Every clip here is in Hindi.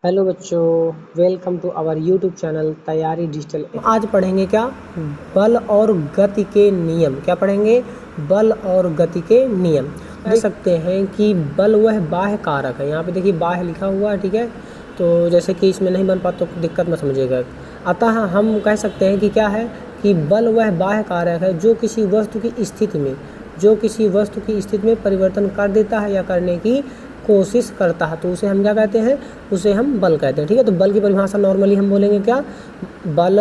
हेलो बच्चों, welcome to our YouTube channel तैयारी डिजिटल। आज पढ़ेंगे क्या? बल और गति के नियम। क्या पढ़ेंगे? बल और गति के नियम। देख सकते हैं कि बल वह बाह्य कारक है। यहाँ पे देखिए बाह्य लिखा हुआ है, ठीक है। तो जैसे कि इसमें नहीं बन पाता तो दिक्कत मत समझिएगा। अतः हम कह सकते हैं कि क्या है कि बल वह बाह्य कारक है जो किसी वस्तु की स्थिति में परिवर्तन कर देता है या करने की कोशिश करता है, तो उसे हम क्या कहते हैं? उसे हम बल कहते हैं, ठीक है। तो बल की परिभाषा नॉर्मली हम बोलेंगे क्या? बल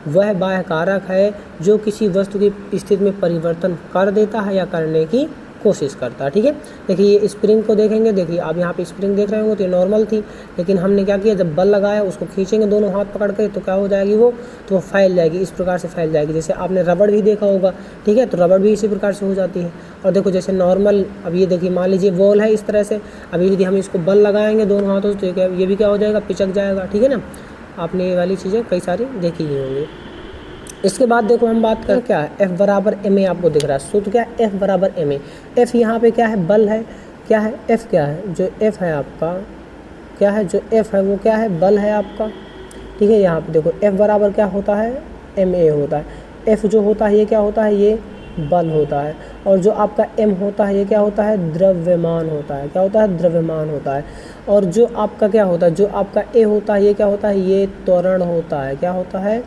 वह बाह्य कारक है जो किसी वस्तु की स्थिति में परिवर्तन कर देता है या करने की कोशिश करता है, ठीक है। देखिए ये स्प्रिंग को देखेंगे, देखिए आप यहाँ पे स्प्रिंग देख रहे होंगे तो ये नॉर्मल थी, लेकिन हमने क्या किया, जब बल लगाया उसको खींचेंगे दोनों हाथ पकड़ के तो क्या हो जाएगी वो? तो वो फैल जाएगी, इस प्रकार से फैल जाएगी। जैसे आपने रबड़ भी देखा होगा, ठीक है, तो रबड़ भी इसी प्रकार से हो जाती है। और देखो जैसे नॉर्मल, अब ये देखिए मान लीजिए वॉल है इस तरह से, अभी यदि हम इसको बल लगाएंगे दोनों हाथों से तो ये भी क्या हो जाएगा? पिचक जाएगा, ठीक है ना। आपने ये वाली चीज़ें कई सारी देखी ही होंगी। इसके बाद देखो हम बात करें क्या है, F बराबर ma आपको दिख रहा है सूत्र क्या है? F बराबर ma। F यहाँ पे क्या है? बल है। क्या है? F क्या है? जो F है आपका क्या है? जो F है वो क्या है? बल है आपका, ठीक है। यहाँ पे देखो F बराबर क्या होता है? ma होता है। F जो होता है ये क्या होता है? ये बल होता है। और जो आपका m होता है ये क्या होता है? द्रव्यमान होता है। क्या होता है? द्रव्यमान होता है। और जो आपका क्या होता है? जो आपका a होता है ये क्या होता है? ये त्वरण होता है। क्या होता है?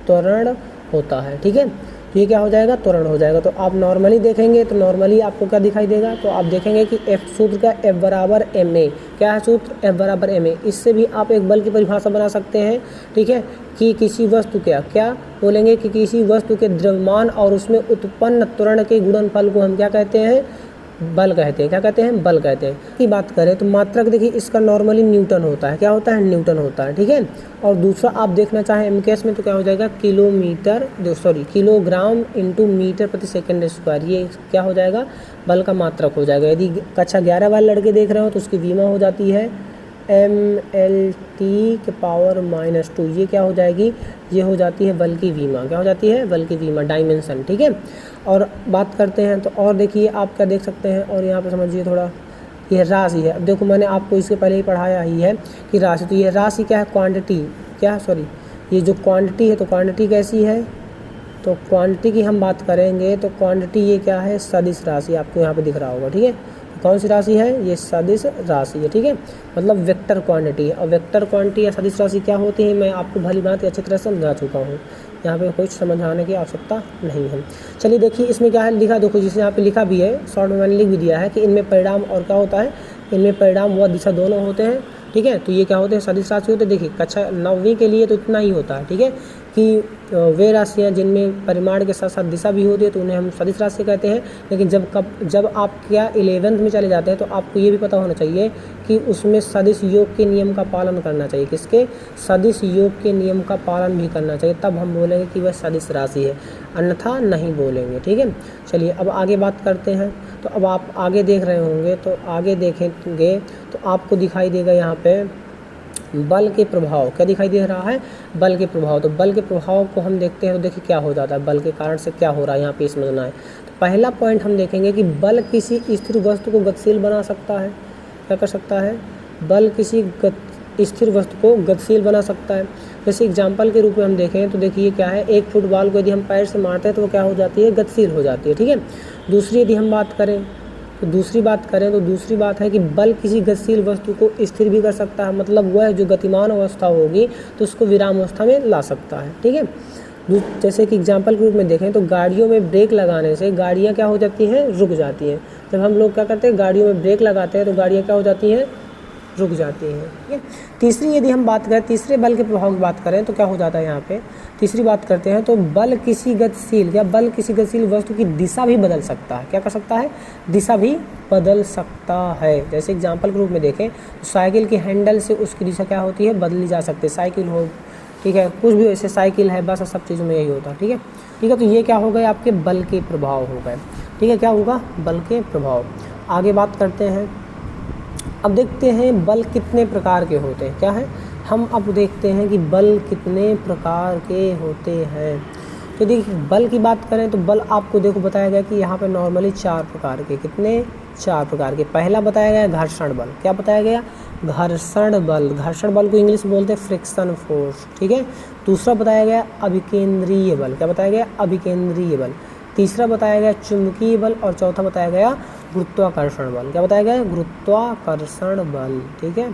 त्वरण होता है, ठीक है। तो ये क्या हो जाएगा? त्वरण हो जाएगा। तो आप नॉर्मली देखेंगे तो नॉर्मली आपको क्या दिखाई देगा? तो आप देखेंगे कि F सूत्र का F बराबर ma। क्या है सूत्र? F बराबर ma। इससे भी आप एक बल की परिभाषा बना सकते हैं, ठीक है, कि किसी वस्तु क्या बोलेंगे कि किसी वस्तु के द्रव्यमान और उसमें उत्पन्न त्वरण के गुणनफल को हम क्या कहते हैं? बल कहते हैं। क्या कहते हैं? बल कहते हैं। की बात करें तो मात्रक देखिए इसका नॉर्मली न्यूटन होता है। क्या होता है? न्यूटन होता है, ठीक है। और दूसरा आप देखना चाहें एमकेएस में तो क्या हो जाएगा? किलोग्राम इंटू मीटर प्रति सेकंड स्क्वायर। ये क्या हो जाएगा? बल का मात्रक हो जाएगा। यदि कक्षा 11 वाले लड़के देख रहे हो तो उसकी विमा हो जाती है mLT के पावर -2। ये क्या हो जाएगी? ये हो जाती है बल की विमा। क्या हो जाती है? बल की विमा, डायमेंशन, ठीक है। और बात करते हैं तो और देखिए आप क्या देख सकते हैं, और यहाँ पे समझिए थोड़ा, ये राशि है। अब देखो मैंने आपको इसके पहले ही पढ़ाया ही है कि राशि, तो ये राशि क्या है? क्वांटिटी, क्या सॉरी ये जो क्वांटिटी है, तो क्वांटिटी कैसी है? तो क्वांटिटी की हम बात करेंगे तो क्वांटिटी ये क्या है? सदिश राशि। आपको यहाँ पे दिख रहा होगा, ठीक है। कौन सी राशि है? ये सदिश राशि है, ठीक है, मतलब वेक्टर क्वांटिटी है। और वेक्टर क्वांटिटी या सदिश राशि क्या होती है मैं आपको भली बात अच्छी तरह समझा चुका हूँ, यहाँ पे कुछ समझाने की आवश्यकता नहीं है। चलिए देखिए इसमें क्या है लिखा, देखो जिसे यहाँ पे लिखा भी है, शॉर्ट में मैंने लिख भी दिया है कि इनमें परिणाम और क्या होता है? इनमें परिणाम व दिशा दोनों होते हैं, ठीक है। तो ये क्या होते हैं? सदिश राशि होते हैं। देखिए कक्षा 9वीं के लिए तो इतना ही होता है, ठीक है, कि वे राशियाँ जिनमें परिमाण के साथ साथ दिशा भी होती है तो उन्हें हम सदिश राशि कहते हैं। लेकिन जब आप क्या 11th में चले जाते हैं तो आपको ये भी पता होना चाहिए कि उसमें सदिश योग के नियम का पालन करना चाहिए। किसके? सदिश योग के नियम का पालन भी करना चाहिए, तब हम बोलेंगे कि वह सदिश राशि है, अन्यथा नहीं बोलेंगे, ठीक है। चलिए अब आगे बात करते हैं। तो अब आप आगे देख रहे होंगे, तो आगे देखेंगे तो आपको दिखाई देगा यहाँ पे बल के प्रभाव। क्या दिखाई दे रहा है? बल के प्रभाव। तो बल के प्रभाव को हम देखते हैं तो देखिए क्या हो जाता है, बल के कारण से क्या हो रहा है यहाँ पे समझना है। तो पहला पॉइंट हम देखेंगे कि बल किसी स्थिर वस्तु को गतिशील बना सकता है। क्या कर सकता है? बल किसी स्थिर वस्तु को गतिशील बना सकता है। जैसे एग्जाम्पल के रूप में हम देखें तो देखिए क्या है, एक फुटबॉल को यदि हम पैर से मारते हैं तो वो क्या हो जाती है? गतिशील हो जाती है, ठीक है। दूसरी यदि हम बात करें तो दूसरी बात है कि बल किसी गतिशील वस्तु को स्थिर भी कर सकता है, मतलब वह जो गतिमान अवस्था होगी तो उसको विराम अवस्था में ला सकता है, ठीक है। जैसे कि एग्जाम्पल के रूप में देखें तो गाड़ियों में ब्रेक लगाने से गाड़ियाँ क्या हो जाती हैं? रुक जाती हैं। जब हम लोग क्या करते हैं? गाड़ियों में ब्रेक लगाते हैं तो गाड़ियाँ क्या हो जाती हैं? रुक जाती हैं, ठीक है। तीसरी यदि हम बात करें, तीसरे बल के प्रभाव की बात करें तो क्या हो जाता है यहाँ पे? तीसरी बात करते हैं तो बल किसी गतिशील वस्तु की दिशा भी बदल सकता है। क्या कर सकता है? दिशा भी बदल सकता है। जैसे एग्जाम्पल के रूप में देखें तो साइकिल के हैंडल से उसकी दिशा क्या होती है? बदली जा सकती है। साइकिल हो, ठीक है, कुछ भी ऐसे साइकिल है, बस सब चीज़ों में यही होता है, ठीक है। ठीक है, तो ये क्या हो गए? आपके बल के प्रभाव हो गए, ठीक है। क्या होगा? बल के प्रभाव। आगे बात करते हैं। अब देखते हैं बल कितने प्रकार के होते हैं। क्या है? हम अब देखते हैं कि बल कितने प्रकार के होते हैं। तो देखिए बल की बात करें तो बल आपको देखो बताया गया कि यहाँ पे नॉर्मली 4 प्रकार के, कितने? 4 प्रकार के। पहला बताया गया घर्षण बल। क्या बताया गया? घर्षण बल, घर्षण बल को इंग्लिश में बोलते हैं फ्रिक्शन फोर्स, ठीक है। दूसरा बताया गया अभिकेंद्रीय बल, क्या बताया गया, अभिकेंद्रीय बल। तीसरा बताया गया चुंबकीय बल और चौथा बताया गया गुरुत्वाकर्षण बल, क्या बताया गया, गुरुत्वाकर्षण बल, ठीक है।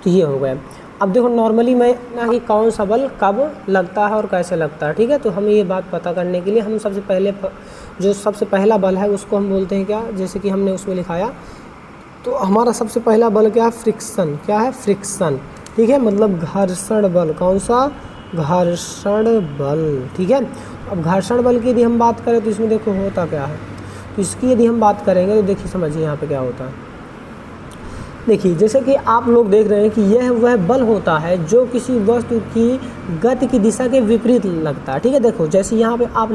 तो ये हो गया। अब देखो नॉर्मली मैं ना कि कौन सा बल कब लगता है और कैसे लगता है, ठीक है। तो हमें ये बात पता करने के लिए हम सबसे पहले जो सबसे पहला बल है उसको हम बोलते हैं क्या, जैसे कि हमने उसमें लिखाया, तो हमारा सबसे पहला बल क्या है, फ्रिक्शन, क्या है, फ्रिक्शन, ठीक है, मतलब घर्षण बल, कौन सा, घर्षण बल, ठीक है। अब घर्षण बल की यदि हम बात करें तो इसमें देखो होता क्या है, तो इसकी यदि हम बात करेंगे तो देखिए समझिए यहाँ पे क्या होता है। देखिए जैसे कि आप लोग देख रहे हैं कि यह वह बल होता है जो किसी वस्तु की गति की दिशा के विपरीत लगता है, ठीक है। देखो जैसे यहाँ पे आप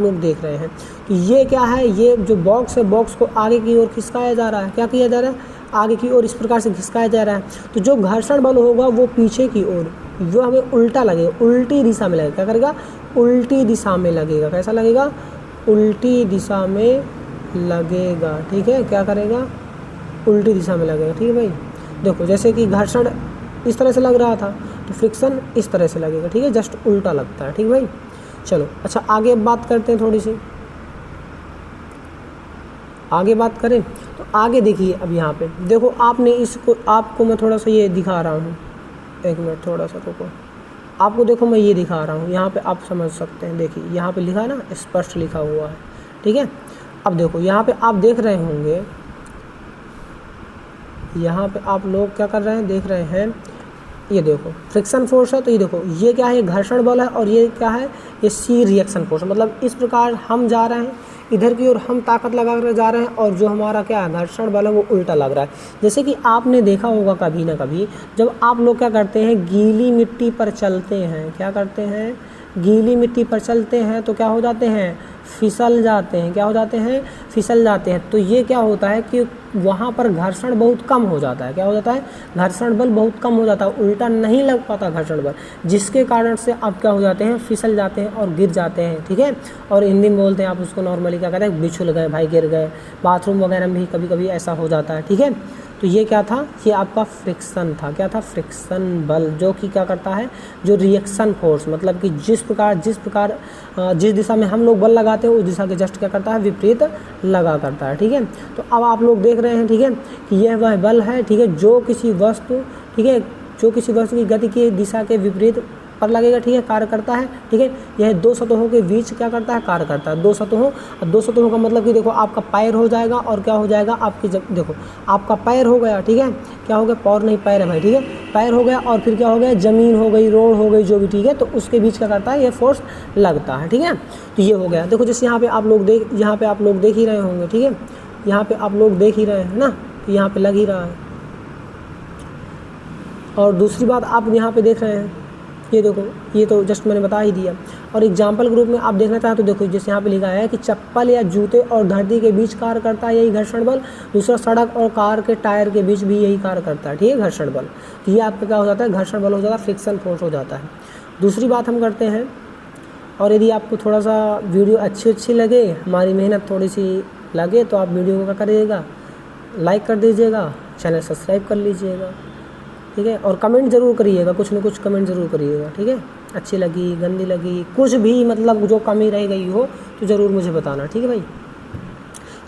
लोग देख रहे हैं कि ये क्या है, ये जो बॉक्स है, बॉक्स को आगे की ओर खिसकाया जा रहा है, क्या किया जा रहा है, आगे की ओर इस प्रकार से खिसकाया जा रहा है। तो जो घर्षण बल होगा वो पीछे की ओर, वो हमें उल्टा लगेगा, उल्टी दिशा में लगेगा, क्या करेगा, उल्टी दिशा में लगेगा, कैसा लगेगा, उल्टी दिशा में लगेगा, ठीक है, क्या करेगा, उल्टी दिशा में लगेगा, ठीक है भाई। देखो जैसे कि घर्षण इस तरह से लग रहा था तो फ्रिक्शन इस तरह से लगेगा, ठीक है, जस्ट उल्टा लगता है, ठीक है भाई। चलो अच्छा आगे बात करते हैं, थोड़ी सी आगे बात करें तो आगे देखिए। अब यहाँ पे देखो आपने इसको, आपको मैं थोड़ा सा ये दिखा रहा हूँ, एक मिनट थोड़ा सा रुको, आपको देखो मैं ये दिखा रहा हूँ, यहाँ पे आप समझ सकते हैं। देखिए यहाँ पे लिखा ना, स्पष्ट लिखा हुआ है, ठीक है। अब देखो यहाँ पे आप देख रहे होंगे, यहाँ पे आप लोग क्या कर रहे हैं, देख रहे हैं, ये देखो फ्रिक्शन फोर्स है, तो ये देखो ये क्या है, घर्षण बल है, और ये क्या है, ये सी रिएक्शन फोर्स, मतलब इस प्रकार हम जा रहे हैं इधर की ओर, हम ताकत लगा कर जा रहे हैं, और जो हमारा क्या है घर्षण बल है वो उल्टा लग रहा है। जैसे कि आपने देखा होगा कभी ना कभी, जब आप लोग क्या करते हैं, गीली मिट्टी पर चलते हैं, क्या करते हैं, गीली मिट्टी पर चलते हैं तो क्या हो जाते हैं, फिसल जाते हैं, क्या हो जाते हैं, फिसल जाते हैं। तो ये क्या होता है कि वहाँ पर घर्षण बहुत कम हो जाता है, क्या हो जाता है, घर्षण बल बहुत कम हो जाता है, उल्टा नहीं लग पाता घर्षण बल, जिसके कारण से आप क्या हो जाते हैं, फिसल जाते हैं और गिर जाते हैं, ठीक है। और हिंदी में बोलते हैं आप उसको नॉर्मली क्या कहते हैं, बिछुल गए भाई, गिर गए। बाथरूम वगैरह में भी कभी कभी ऐसा हो जाता है, ठीक है। तो ये क्या था, ये आपका फ्रिक्शन था, क्या था, फ्रिक्शन बल, जो कि क्या करता है, जो रिएक्शन फोर्स, मतलब कि जिस प्रकार जिस दिशा में हम लोग बल लगाते हैं उस दिशा के जस्ट क्या करता है, विपरीत लगा करता है, ठीक है। तो अब आप लोग देख रहे हैं, ठीक है, कि यह वह बल है, ठीक है, जो किसी वस्तु, ठीक है, जो किसी वस्तु की गति की दिशा के विपरीत पर लगेगा, ठीक है, कार्य करता है, ठीक है। यह दो सतहों के बीच क्या करता है, कार्य करता है, दो सतहों। अब दो सतहों का मतलब कि देखो आपका पैर हो जाएगा, और क्या हो जाएगा आपकी, जब देखो आपका पैर हो गया, ठीक है, क्या हो गया, पैर नहीं, पैर है भाई, ठीक है, पैर हो गया, और फिर क्या हो गया, ज़मीन हो गई, रोड हो गई, जो भी, ठीक है, तो उसके बीच क्या करता है, ये फोर्स लगता है, ठीक है। तो ये हो गया। देखो जैसे यहाँ पे आप लोग देख ही रहे होंगे, ठीक है, यहाँ पे आप लोग देख ही रहे हैं ना, तो यहाँ पे लग ही रहा है। और दूसरी बात आप यहाँ पे देख रहे हैं, ये देखो, ये तो जस्ट मैंने बता ही दिया। और एग्जाम्पल के रूप में आप देखना चाहें तो देखो जैसे यहाँ पे लिखा है कि चप्पल या जूते और धरती के बीच कार्य करता है यही घर्षण बल। दूसरा सड़क और कार के टायर के बीच भी यही कार्य करता है, ठीक है, घर्षण बल। तो ये आपका क्या हो जाता है, घर्षण बल हो जाता है, फ्रिक्शन फोर्स हो जाता है। दूसरी बात हम करते हैं, और यदि आपको थोड़ा सा वीडियो अच्छी लगे, हमारी मेहनत थोड़ी सी लगे, तो आप वीडियो को क्या करिएगा, लाइक कर दीजिएगा, चैनल सब्सक्राइब कर लीजिएगा, ठीक है। और कमेंट ज़रूर करिएगा, कुछ न कुछ कमेंट ज़रूर करिएगा, ठीक है। अच्छी लगी, गंदी लगी, कुछ भी मतलब जो कमी रह गई हो तो ज़रूर मुझे बताना, ठीक है भाई।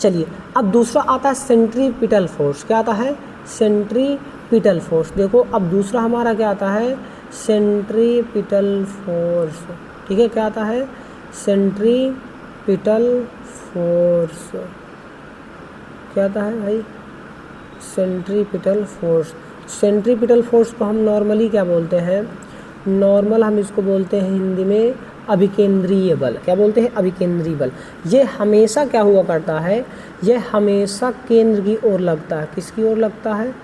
चलिए अब दूसरा आता है सेंट्रीपिटल फोर्स। क्या आता है, सेंट्रीपिटल फोर्स। देखो अब दूसरा हमारा क्या आता है, सेंट्रीपिटल फोर्स, ठीक है। क्या आता है, सेंट्रीपिटल फोर्स। क्या आता है भाई, सेंट्रीपिटल फोर्स। सेंट्रीपिटल फोर्स को हम नॉर्मली क्या बोलते हैं, नॉर्मल हम इसको बोलते हैं हिंदी में अभिकेंद्रीय बल। क्या बोलते हैं, अभिकेंद्रीय बल। ये हमेशा क्या हुआ करता है, ये हमेशा केंद्र की ओर लगता है। किसकी ओर लगता है,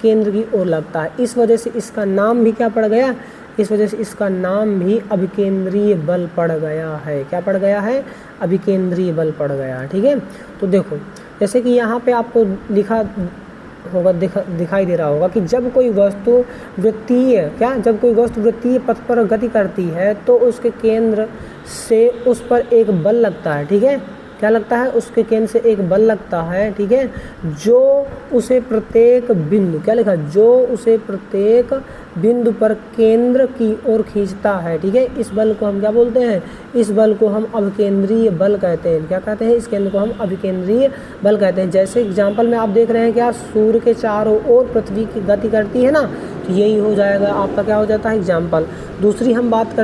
केंद्र की ओर लगता है। इस वजह से इसका नाम भी क्या पड़ गया, इस वजह से इसका नाम भी अभिकेंद्रीय बल पड़ गया है। क्या पड़ गया है, अभिकेंद्रीय बल पड़ गया है, ठीक है। तो देखो जैसे कि यहाँ पे आपको लिखा होगा, दिखाई दे रहा होगा कि जब कोई वस्तु वृत्तीय पथ पर गति करती है तो उसके केंद्र से उस पर एक बल लगता है, ठीक है। क्या लगता है, उसके केंद्र से एक बल लगता है, ठीक है, जो उसे प्रत्येक बिंदु, क्या लिखा, जो उसे प्रत्येक बिंदु पर केंद्र की ओर खींचता है, ठीक है। इस बल को हम क्या बोलते हैं, इस बल को हम अभिकेंद्रीय बल कहते हैं। क्या कहते हैं, इस केंद्र को हम अभिकेंद्रीय बल कहते हैं। जैसे एग्जाम्पल में आप देख रहे हैं क्या, सूर्य के चारों ओर पृथ्वी की गति करती है ना, तो यही हो जाएगा आपका, क्या हो जाता है, एग्जाम्पल। दूसरी हम बात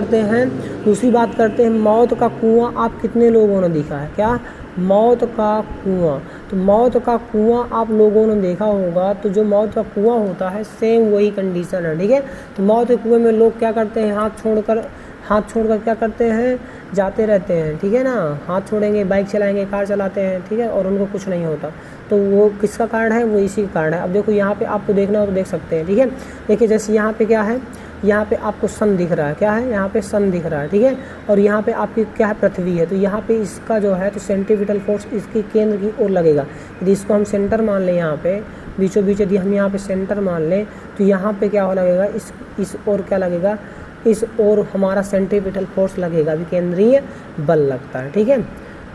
करते हैं मौत का कुआं आप कितने लोगों ने देखा है, क्या, मौत का कुआं। तो मौत का कुआं आप लोगों ने देखा होगा, तो जो मौत का कुआं होता है सेम वही कंडीशन है, ठीक है। तो मौत के कुएं में लोग क्या करते हैं, हाथ छोड़कर क्या करते हैं, जाते रहते हैं, ठीक है ना, हाथ छोड़ेंगे, बाइक चलाएंगे, कार चलाते हैं, ठीक है, और उनको कुछ नहीं होता। तो वो किसका कारण है, वो इसी का कारण है। अब देखो यहाँ पे आपको देखना हो तो देख सकते हैं, ठीक है। देखिए जैसे यहाँ पे क्या है, यहाँ पे आपको सन दिख रहा है, क्या है, यहाँ पे सन दिख रहा है, ठीक है, और यहाँ पे आपकी क्या है, पृथ्वी है। तो यहाँ पे इसका जो है तो सेंट्रीपिटल फोर्स इसके केंद्र की ओर लगेगा। यदि इसको हम सेंटर मान लें, यहाँ पे बीचों बीच यदि हम यहाँ पे सेंटर मान लें, तो यहाँ पे क्या हो लगेगा, इस ओर क्या लगेगा, इस ओर हमारा सेंट्रीपिटल फोर्स लगेगा, विकेंद्रीय बल लगता है, ठीक है।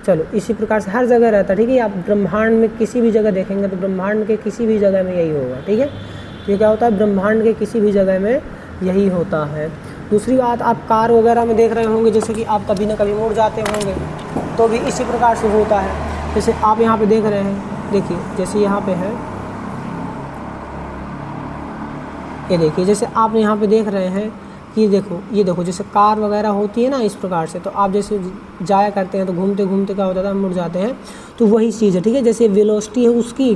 चलो इसी प्रकार से हर जगह रहता है, ठीक है। आप ब्रह्मांड में किसी भी जगह देखेंगे तो ब्रह्मांड के किसी भी जगह में यही होगा, ठीक है। ये क्या होता है, ब्रह्मांड के किसी भी जगह में यही होता है। दूसरी बात, आप कार वगैरह में देख रहे होंगे, जैसे कि आप कभी ना कभी मुड़ जाते होंगे, तो भी इसी प्रकार से होता है। जैसे आप यहाँ पे देख रहे हैं, देखिए जैसे यहाँ पे है, ये देखिए जैसे आप यहाँ पे देख रहे हैं कि ये देखो जैसे कार वगैरह होती है ना, इस प्रकार से, तो आप जैसे जाया करते हैं तो घूमते घूमते क्या होता है, मुड़ जाते हैं। तो वही चीज़ है, ठीक है। जैसे वेलोसिटी है उसकी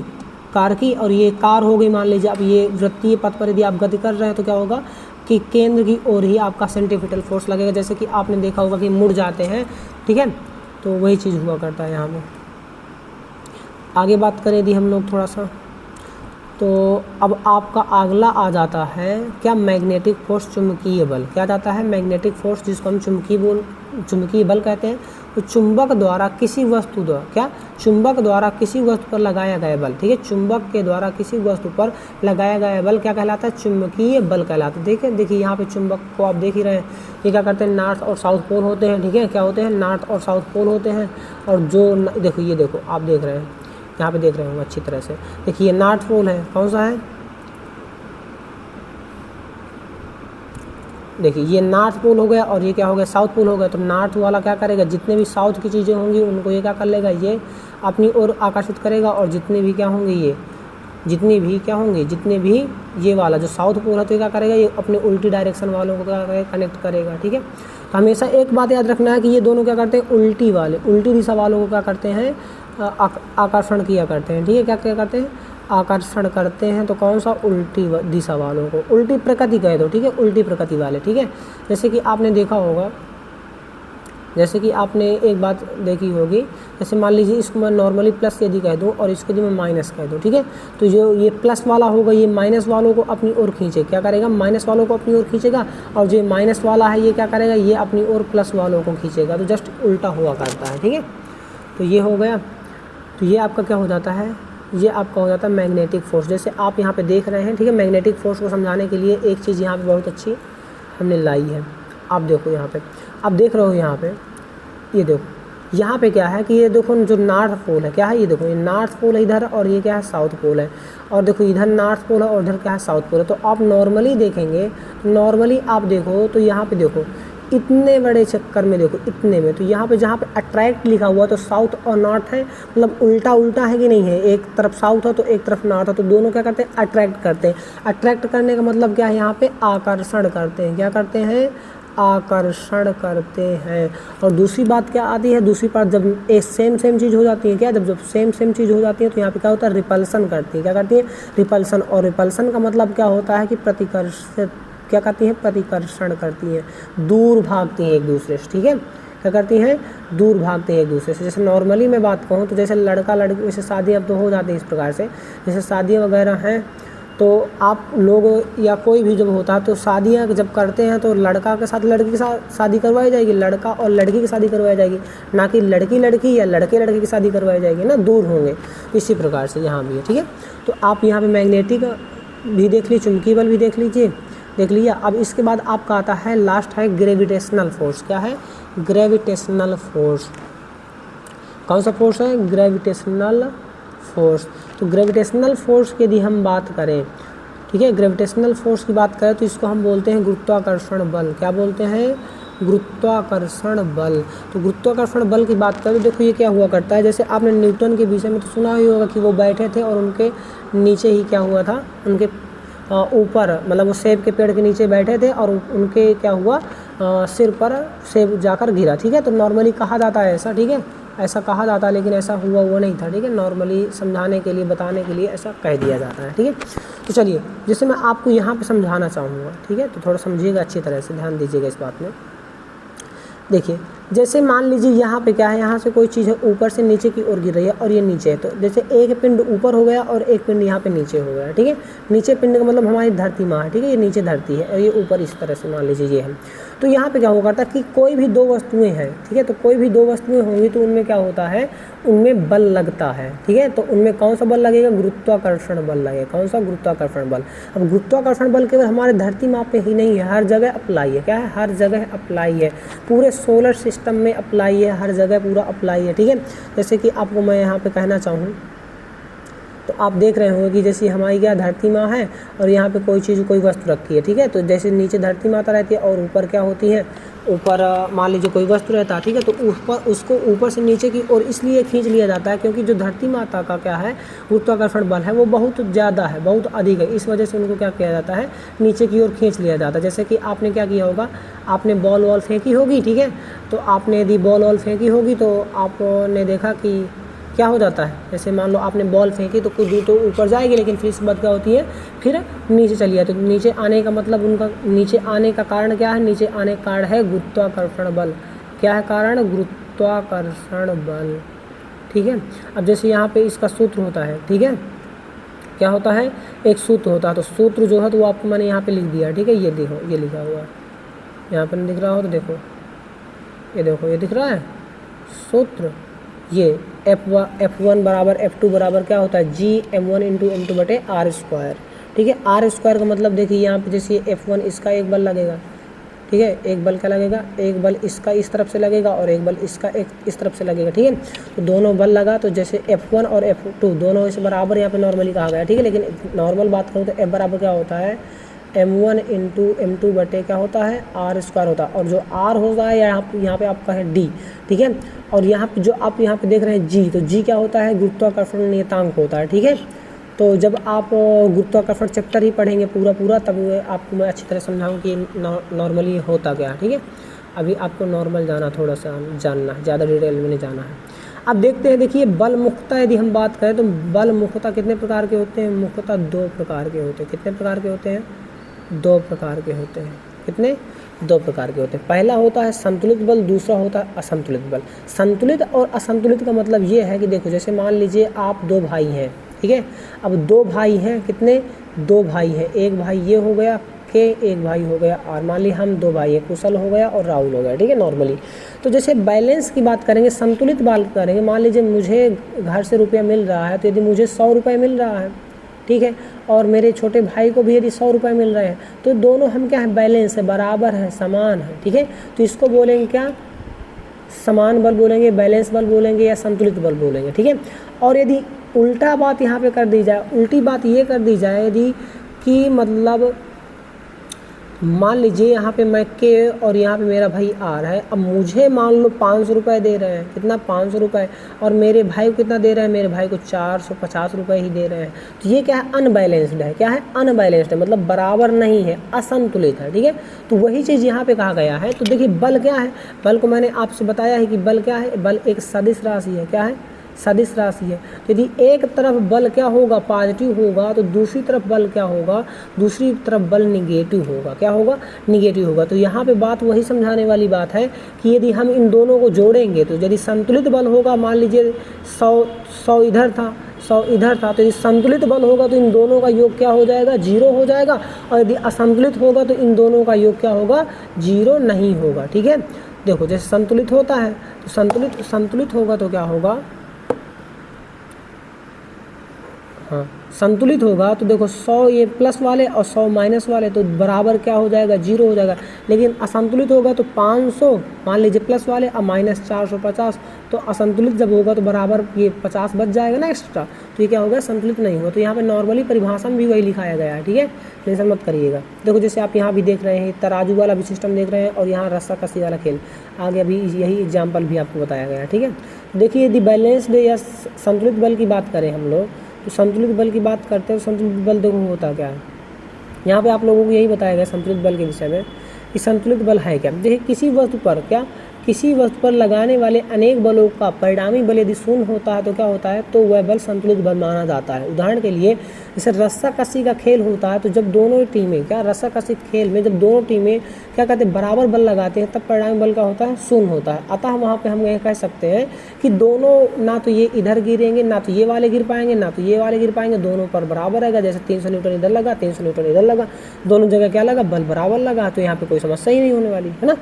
कार की, और ये कार हो गई, मान लीजिए आप ये वृत्तीय पथ पर यदि आप गति कर रहे हैं तो क्या होगा कि केंद्र की ओर ही आपका सेंट्रीपिटल फोर्स लगेगा, जैसे कि आपने देखा होगा कि मुड़ जाते हैं, ठीक है। तो वही चीज़ हुआ करता है यहाँ पे। आगे बात करें यदि हम लोग थोड़ा सा, तो अब आपका अगला आ जाता है क्या, मैग्नेटिक फोर्स, चुंबकीय बल। क्या जाता है, मैग्नेटिक फोर्स, जिसको हम चुंबकीय बल कहते हैं। तो चुंबक द्वारा किसी वस्तु द्वारा, क्या, चुंबक द्वारा किसी वस्तु पर लगाया गया बल, ठीक है। चुंबक के द्वारा किसी वस्तु पर लगाया गया बल क्या कहलाता है, चुंबकीय बल कहलाता है। देखिए यहाँ पे चुंबक को आप देख ही रहे हैं, ये क्या करते हैं, नॉर्थ और साउथ पोल होते हैं, ठीक है। क्या होते हैं, नॉर्थ और साउथ पोल होते हैं। और जो देखो, ये देखो आप देख रहे हैं, यहाँ पे देख रहे हो अच्छी तरह से, देखिए ये नॉर्थ पोल है, कौन सा है, देखिए ये नॉर्थ पोल हो गया, और ये क्या हो गया, साउथ पोल हो गया। तो नॉर्थ वाला क्या करेगा, जितने भी साउथ की चीज़ें होंगी उनको ये क्या कर लेगा, ये अपनी ओर आकर्षित करेगा, और जितने भी क्या होंगे, जितने भी ये वाला जो साउथ पोल है तो क्या करेगा, ये अपने उल्टी डायरेक्शन वालों को क्या करेगा, कनेक्ट करेगा, ठीक है। तो हमेशा एक बात याद रखना है कि ये दोनों क्या करते हैं, उल्टी दिशा वालों को क्या करते हैं, आकर्षण किया करते हैं, ठीक है। क्या करते हैं, आकर्षण करते हैं। तो कौन सा, उल्टी दिशा वालों को, उल्टी प्रकृति कह दो, ठीक है, उल्टी प्रकृति वाले, ठीक है। जैसे कि आपने देखा होगा, जैसे कि आपने एक बात देखी होगी, जैसे मान लीजिए इसको मैं नॉर्मली प्लस यदि कह दूँ और इसको यदि मैं माइनस कह दूँ, ठीक है। तो जो ये प्लस वाला होगा ये माइनस वालों को अपनी ओर खींचे, क्या करेगा, माइनस वालों को अपनी ओर खींचेगा, और जो माइनस वाला है ये क्या करेगा, ये अपनी ओर प्लस वालों को खींचेगा। तो जस्ट उल्टा हुआ करता है, ठीक है। तो ये हो गया। तो ये आपका क्या हो जाता है, ये आपका हो जाता है मैग्नेटिक फोर्स। जैसे आप यहाँ पे देख रहे हैं, ठीक है। मैग्नेटिक फोर्स को समझाने के लिए एक चीज़ यहाँ पे बहुत अच्छी हमने लाई है, आप देखो यहाँ पे, आप देख रहे हो यहाँ पे, ये देखो यहाँ पे क्या है कि ये देखो जो नॉर्थ पोल है, क्या है, ये देखो ये नॉर्थ पोल है इधर, और ये क्या है, साउथ पोल है। और देखो इधर नॉर्थ पोल है और इधर क्या है, साउथ पोल है। तो आप नॉर्मली देखेंगे, नॉर्मली आप देखो तो यहाँ पे देखो इतने बड़े चक्कर में, देखो इतने में, तो यहाँ पे जहाँ पे अट्रैक्ट लिखा हुआ तो साउथ और नॉर्थ है, मतलब उल्टा है कि नहीं है, एक तरफ साउथ है तो एक तरफ नॉर्थ है, तो दोनों क्या करते हैं, अट्रैक्ट करते हैं। अट्रैक्ट करने का मतलब क्या है, यहाँ पे आकर्षण करते हैं। क्या करते हैं, आकर्षण करते हैं। और दूसरी बात क्या आती है, दूसरी बात जब एक सेम चीज़ हो जाती है, क्या, जब सेम चीज़ हो जाती है तो यहाँ पे क्या होता है, रिपल्सन करती है। क्या करती है, रिपल्सन। और रिपल्सन का मतलब क्या होता है कि प्रतिकर्षित, क्या करती हैं, प्रतिकर्षण करती हैं, दूर भागती हैं एक दूसरे से, ठीक है। क्या करती हैं, दूर भागते हैं एक दूसरे से। जैसे नॉर्मली मैं बात कहूँ तो जैसे लड़का लड़की, जैसे शादी अब तो हो जाती है इस प्रकार से, जैसे शादियाँ वगैरह हैं तो आप लोग या कोई भी जब होता है तो शादियाँ जब करते हैं तो लड़का के साथ लड़की के साथ शादी करवाई जाएगी, लड़का और लड़की की शादी करवाई जाएगी, ना कि लड़की या लड़के की शादी करवाई जाएगी ना, दूर होंगे। इसी प्रकार से यहाँ भी है, ठीक है। तो आप यहाँ पे मैग्नेटिक भी देख लीजिए, चुंबकीय बल भी देख लिया। अब इसके बाद आपका आता है, लास्ट है ग्रेविटेशनल फोर्स। क्या है, ग्रेविटेशनल फोर्स। कौन सा फोर्स है? Gravitational force. तो ग्रेविटेशनल फोर्स की यदि हम बात करें, ठीक है, ग्रेविटेशनल फोर्स की बात करें तो इसको हम बोलते हैं गुरुत्वाकर्षण बल। क्या बोलते हैं? गुरुत्वाकर्षण बल। तो गुरुत्वाकर्षण बल की बात करें तो देखो ये क्या हुआ करता है, जैसे आपने न्यूटन के विषय में तो सुना ही होगा कि वो बैठे थे और उनके नीचे ही क्या हुआ था, उनके ऊपर, मतलब वो सेब के पेड़ के नीचे बैठे थे और उनके क्या हुआ, सिर पर सेब जाकर गिरा। ठीक है, तो नॉर्मली कहा जाता है ऐसा, ठीक है, ऐसा कहा जाता है, लेकिन ऐसा हुआ नहीं था। ठीक है, नॉर्मली समझाने के लिए, बताने के लिए ऐसा कह दिया जाता है। ठीक है, तो चलिए, जैसे मैं आपको यहाँ पे समझाना चाहूँगा, ठीक है, तो थोड़ा समझिएगा अच्छी तरह से, ध्यान दीजिएगा इस बात में। देखिए, जैसे मान लीजिए यहाँ पे क्या है, यहाँ से कोई चीज़ है ऊपर से नीचे की ओर गिर रही है और ये नीचे है, तो जैसे एक पिंड ऊपर हो गया और एक पिंड यहाँ पे नीचे हो गया। ठीक है, नीचे पिंड का मतलब हमारी धरती माँ है। ठीक है, ये नीचे धरती है और ये ऊपर इस तरह से मान लीजिए ये है। तो यहाँ पे क्या हुआ करता है कि कोई भी दो वस्तुएं हैं, ठीक है, तो कोई भी दो वस्तुएं होंगी तो उनमें क्या होता है, उनमें बल लगता है। ठीक है, तो उनमें कौन सा बल लगेगा? गुरुत्वाकर्षण बल लगेगा। कौन सा? गुरुत्वाकर्षण बल। अब गुरुत्वाकर्षण बल केवल हमारे धरती माँ पे ही नहीं है, हर जगह अप्लाई है। क्या है? हर जगह अप्लाई है, पूरे सोलर सिस्टम में अप्लाई है, हर जगह पूरा अप्लाई है। ठीक है, जैसे कि आपको मैं यहाँ पे कहना चाहूँ तो आप देख रहे होंगे कि जैसे हमारी क्या धरती माँ है और यहाँ पे कोई चीज़, कोई वस्तु रखी है। ठीक है, तो जैसे नीचे धरती माता रहती है और ऊपर क्या होती है, ऊपर मान लीजिए कोई वस्तु रहता है। ठीक है, तो ऊपर उसको ऊपर से नीचे की ओर इसलिए खींच लिया जाता है क्योंकि जो धरती माता का क्या है, गुरुत्वाकर्षण बल है, वो बहुत ज़्यादा है, बहुत अधिक है। इस वजह से उनको क्या किया जाता है, नीचे की ओर खींच लिया जाता है। जैसे कि आपने क्या किया होगा, आपने बॉल वॉल फेंकी होगी। ठीक है, तो आपने यदि बॉल वॉल फेंकी होगी तो आपने देखा कि क्या हो जाता है, जैसे मान लो आपने बॉल फेंकी तो कुछ दूर तो ऊपर जाएगी, लेकिन फिर इसके बाद क्या होती है, फिर नीचे चली जाती है। तो नीचे आने का मतलब, उनका नीचे आने का कारण क्या है? नीचे आने का कारण है गुरुत्वाकर्षण बल। क्या है कारण? गुरुत्वाकर्षण बल। ठीक है, अब जैसे यहाँ पे इसका सूत्र होता है। ठीक है, क्या होता है? एक सूत्र होता है। तो सूत्र जो है तो वो आपको मैंने यहाँ पे लिख दिया। ठीक है, ये देखो, ये लिखा हुआ है, यहाँ पर दिख रहा हो तो देखो, ये देखो, ये दिख रहा है सूत्र। ये F1 बराबर F2 बराबर क्या होता है, Gm1 इंटू M2 बटे आर स्क्वायर। ठीक है, आर स्क्वायर का मतलब देखिए यहाँ पे जैसे F1 इसका एक बल लगेगा। ठीक है, एक बल क्या लगेगा, एक बल इसका इस तरफ से लगेगा और एक बल इसका एक इस तरफ से लगेगा। ठीक है, तो दोनों बल लगा तो जैसे F1 और F2 दोनों इस बराबर यहाँ पे नॉर्मली कहा गया। ठीक है, लेकिन नॉर्मल बात करूँ तो F बराबर क्या होता है, M1 इंटू M2 बटे क्या होता है, आर स्क्वायर होता है। और जो आर होता है यहाँ पे आपका है डी। ठीक है, और यहाँ पे जो आप यहाँ पे देख रहे हैं जी, तो जी क्या होता है, गुरुत्वाकर्षण नियतांक होता है। ठीक है, तो जब आप गुरुत्वाकर्षण चैप्टर ही पढ़ेंगे पूरा तब आपको मैं अच्छी तरह समझाऊँ कि नॉर्मली होता क्या है। ठीक है, अभी आपको नॉर्मल जाना, थोड़ा सा जानना है, ज़्यादा डिटेल में नहीं जाना है। अब देखते हैं, देखिए बल मुख्यतः यदि हम बात करें तो बल मुख्यतः कितने प्रकार के होते हैं, मुख्यतः दो प्रकार के होते हैं। कितने प्रकार के होते हैं, दो प्रकार के होते हैं। कितने, दो प्रकार के होते हैं। पहला होता है संतुलित बल, दूसरा होता है असंतुलित बल। संतुलित और असंतुलित का मतलब ये है कि देखो, जैसे मान लीजिए आप दो भाई हैं। ठीक है, अब दो भाई हैं, कितने, दो भाई हैं, एक भाई ये हो गया के, एक भाई हो गया और मान ली हम दो भाई हैं, कुशल हो गया और राहुल हो गया। ठीक है, नॉर्मली तो जैसे बैलेंस की बात करेंगे, संतुलित बात करेंगे, मान लीजिए मुझे घर से रुपया मिल रहा है, तो यदि मुझे 100 रुपये मिल रहा है, ठीक है, और मेरे छोटे भाई को भी यदि 100 रुपये मिल रहे हैं, तो दोनों हम क्या है, बैलेंस है, बराबर है, समान है। ठीक है, तो इसको बोलेंगे क्या, समान बल बोलेंगे, बैलेंस बल बोलेंगे या संतुलित बल बोलेंगे। ठीक है, और यदि उल्टा बात यहाँ पे कर दी जाए, उल्टी बात ये कर दी जाए यदि कि मतलब मान लीजिए यहाँ पे मैं के और यहाँ पे मेरा भाई आर है, अब मुझे मान लो 500 रुपये दे रहे हैं, कितना, 500 रुपये, और मेरे भाई को कितना दे रहे हैं, मेरे भाई को 450 रुपये ही दे रहे हैं। तो ये क्या है, अनबैलेंस्ड है। क्या है, अनबैलेंस्ड है, मतलब बराबर नहीं है, असंतुलित है। ठीक है, तो वही चीज़ यहाँ पे कहा गया है। तो देखिए बल क्या है, बल को मैंने आपसे बताया है कि बल क्या है, बल एक सदिश राशि है। क्या है, सदिश राशि है। यदि एक तरफ बल क्या होगा, पॉजिटिव होगा, तो दूसरी तरफ बल क्या होगा, दूसरी तरफ बल निगेटिव होगा। क्या होगा, निगेटिव होगा। तो यहाँ पे बात वही समझाने वाली बात है कि यदि हम इन दोनों को जोड़ेंगे तो यदि संतुलित बल होगा, मान लीजिए 100 इधर था, 100 इधर था, तो यदि संतुलित बल होगा तो इन दोनों का योग क्या हो जाएगा, 0 हो जाएगा। और यदि असंतुलित होगा तो इन दोनों का योग क्या होगा, 0 नहीं होगा। ठीक है, देखो जैसे संतुलित होता है तो संतुलित होगा तो क्या होगा, हाँ संतुलित होगा तो देखो 100 ये प्लस वाले और 100 माइनस वाले तो बराबर क्या हो जाएगा, 0 हो जाएगा। लेकिन असंतुलित होगा तो 500 मान लीजिए प्लस वाले और माइनस 450, तो असंतुलित जब होगा तो बराबर ये 50 बच जाएगा ना एक्स्ट्रा, तो ये क्या होगा, संतुलित नहीं होगा। तो यहाँ पे नॉर्मली परिभाषा में भी वही लिखाया गया है, ठीक है, टेंशन मत करिएगा। देखो जैसे आप यहाँ भी देख रहे हैं तराजू वाला भी सिस्टम देख रहे हैं और यहाँ रस्सा कसी वाला खेल, आगे अभी यही एग्जाम्पल भी आपको बताया गया है, ठीक है। देखिए यदि बैलेंस्ड या संतुलित बल की बात करें हम लोग, तो संतुलित बल की बात करते हैं। संतुलित बल देखो होता क्या है, यहाँ पे आप लोगों को यही बताया गया संतुलित बल के विषय में कि संतुलित बल है क्या। देखिए किसी वस्तु पर लगाने वाले अनेक बलों का परिणामी बल यदि शून्य होता है तो क्या होता है, तो वह बल संतुलित बल माना जाता है। उदाहरण के लिए जैसे रस्सा कसी का खेल होता है, तो जब दोनों टीमें रस्सा कसी खेल में जब दोनों टीमें क्या कहते हैं, बराबर बल लगाते हैं, तब परिणामी बल का होता है, शून्य होता है। अतः वहाँ पे हम ये कह सकते हैं कि दोनों ना तो ये इधर गिरेंगे, ना तो ये वाले गिर पाएंगे, ना तो ये वाले गिर पाएंगे, दोनों पर बराबर रहेगा। जैसे 300 न्यूटन इधर लगा, 300 न्यूटन इधर लगा, दोनों जगह क्या लगा, बल बराबर लगा, तो यहाँ पे कोई समस्या ही नहीं होने वाली है ना।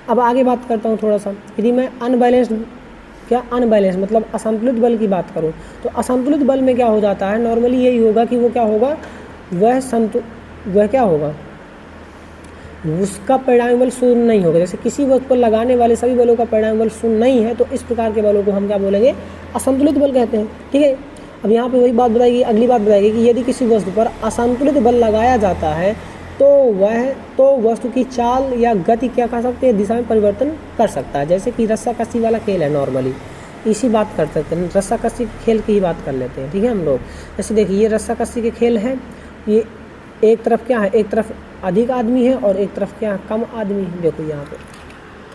अब आगे बात करता हूँ थोड़ा सा, यदि मैं अनबैलेंस्ड मतलब असंतुलित बल की बात करूँ, तो असंतुलित बल में क्या हो जाता है, नॉर्मली यही होगा कि वो क्या होगा, वह क्या होगा, उसका परिणामी बल शून्य नहीं होगा। जैसे किसी वस्तु पर लगाने वाले सभी बलों का परिणामी बल शून्य नहीं है, तो इस प्रकार के बलों को हम क्या बोलेंगे, असंतुलित बल कहते हैं, ठीक है। अब यहाँ पे वही बात बताएगी, अगली बात बताएगी कि यदि किसी वस्तु पर असंतुलित बल लगाया जाता है तो वस्तु की चाल या गति क्या कर सकते हैं, दिशा में परिवर्तन कर सकता है। जैसे कि रस्सा कसी वाला खेल है, नॉर्मली इसी बात कर सकते हैं, रस्सा कसी खेल की ही बात कर लेते हैं, ठीक है हम लोग। जैसे देखिए ये रस्सा कसी के खेल है, ये एक तरफ क्या है, एक तरफ अधिक आदमी है और एक तरफ क्या है, कम आदमी है। देखो यहाँ पे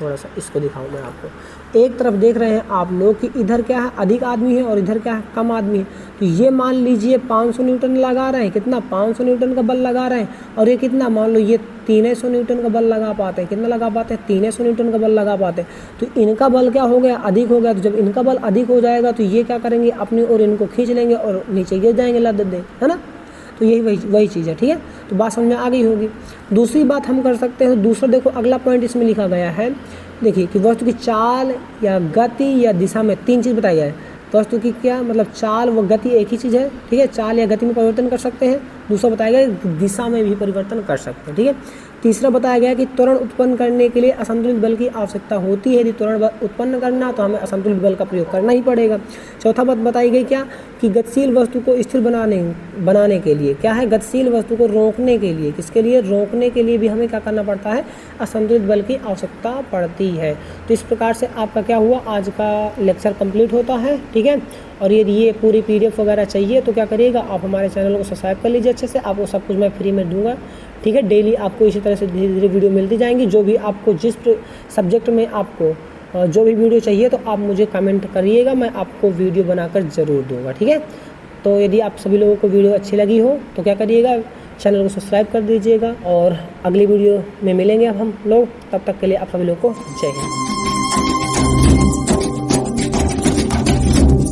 थोड़ा सा इसको दिखाऊँ मैं आपको, एक तरफ देख रहे हैं आप लोग कि इधर क्या है, अधिक आदमी है और इधर क्या है, कम आदमी है। तो ये मान लीजिए 500 न्यूटन लगा रहे हैं, कितना, 500 न्यूटन का बल लगा रहे हैं, और ये कितना, मान लो ये 300 न्यूटन का बल लगा पाते हैं, कितना लगा पाते हैं, 300 न्यूटन का बल लगा पाते हैं। तो इनका बल क्या हो गया, अधिक हो गया। तो जब इनका बल अधिक हो जाएगा तो ये क्या करेंगे, अपनी ओर इनको खींच लेंगे और नीचे गिर जाएंगे, लद दे, है ना। तो यही वही चीज़ है, ठीक है। तो बात समझ में आ गई होगी। दूसरी बात हम कर सकते हैं, दूसरा देखो अगला पॉइंट इसमें लिखा गया है, देखिए कि वस्तु की चाल या गति या दिशा में 3 चीज़ बताई है। वस्तु की क्या मतलब चाल व गति एक ही चीज़ है, ठीक है, चाल या गति में परिवर्तन कर सकते हैं। दूसरा बताया गया दिशा में भी परिवर्तन कर सकते हैं, ठीक है। तीसरा बताया गया कि त्वरण उत्पन्न करने के लिए असंतुलित बल की आवश्यकता होती है। यदि त्वरण उत्पन्न करना तो हमें असंतुलित बल का प्रयोग करना ही पड़ेगा। चौथा बात बताई गई क्या, कि गतिशील वस्तु को स्थिर बनाने के लिए क्या है, गतिशील वस्तु को रोकने के लिए, किसके लिए, रोकने के लिए भी हमें क्या करना पड़ता है, असंतुलित बल की आवश्यकता पड़ती है। तो इस प्रकार से आपका क्या हुआ, आज का लेक्चर कंप्लीट होता है, ठीक है। और यदि ये पूरी PDF वगैरह चाहिए तो क्या करिएगा, आप हमारे चैनल को सब्सक्राइब कर लीजिए अच्छे से, आपको सब कुछ मैं फ्री में दूंगा, ठीक है। डेली आपको इसी तरह से धीरे धीरे वीडियो मिलती जाएंगी। जो भी आपको जिस सब्जेक्ट में आपको जो भी वीडियो चाहिए तो आप मुझे कमेंट करिएगा, मैं आपको वीडियो बनाकर ज़रूर दूंगा, ठीक है। तो यदि आप सभी लोगों को वीडियो अच्छी लगी हो तो क्या करिएगा, चैनल को सब्सक्राइब कर दीजिएगा। और अगली वीडियो में मिलेंगे अब हम लोग, तब तक के लिए आप सभी लोगों को जय हिंद।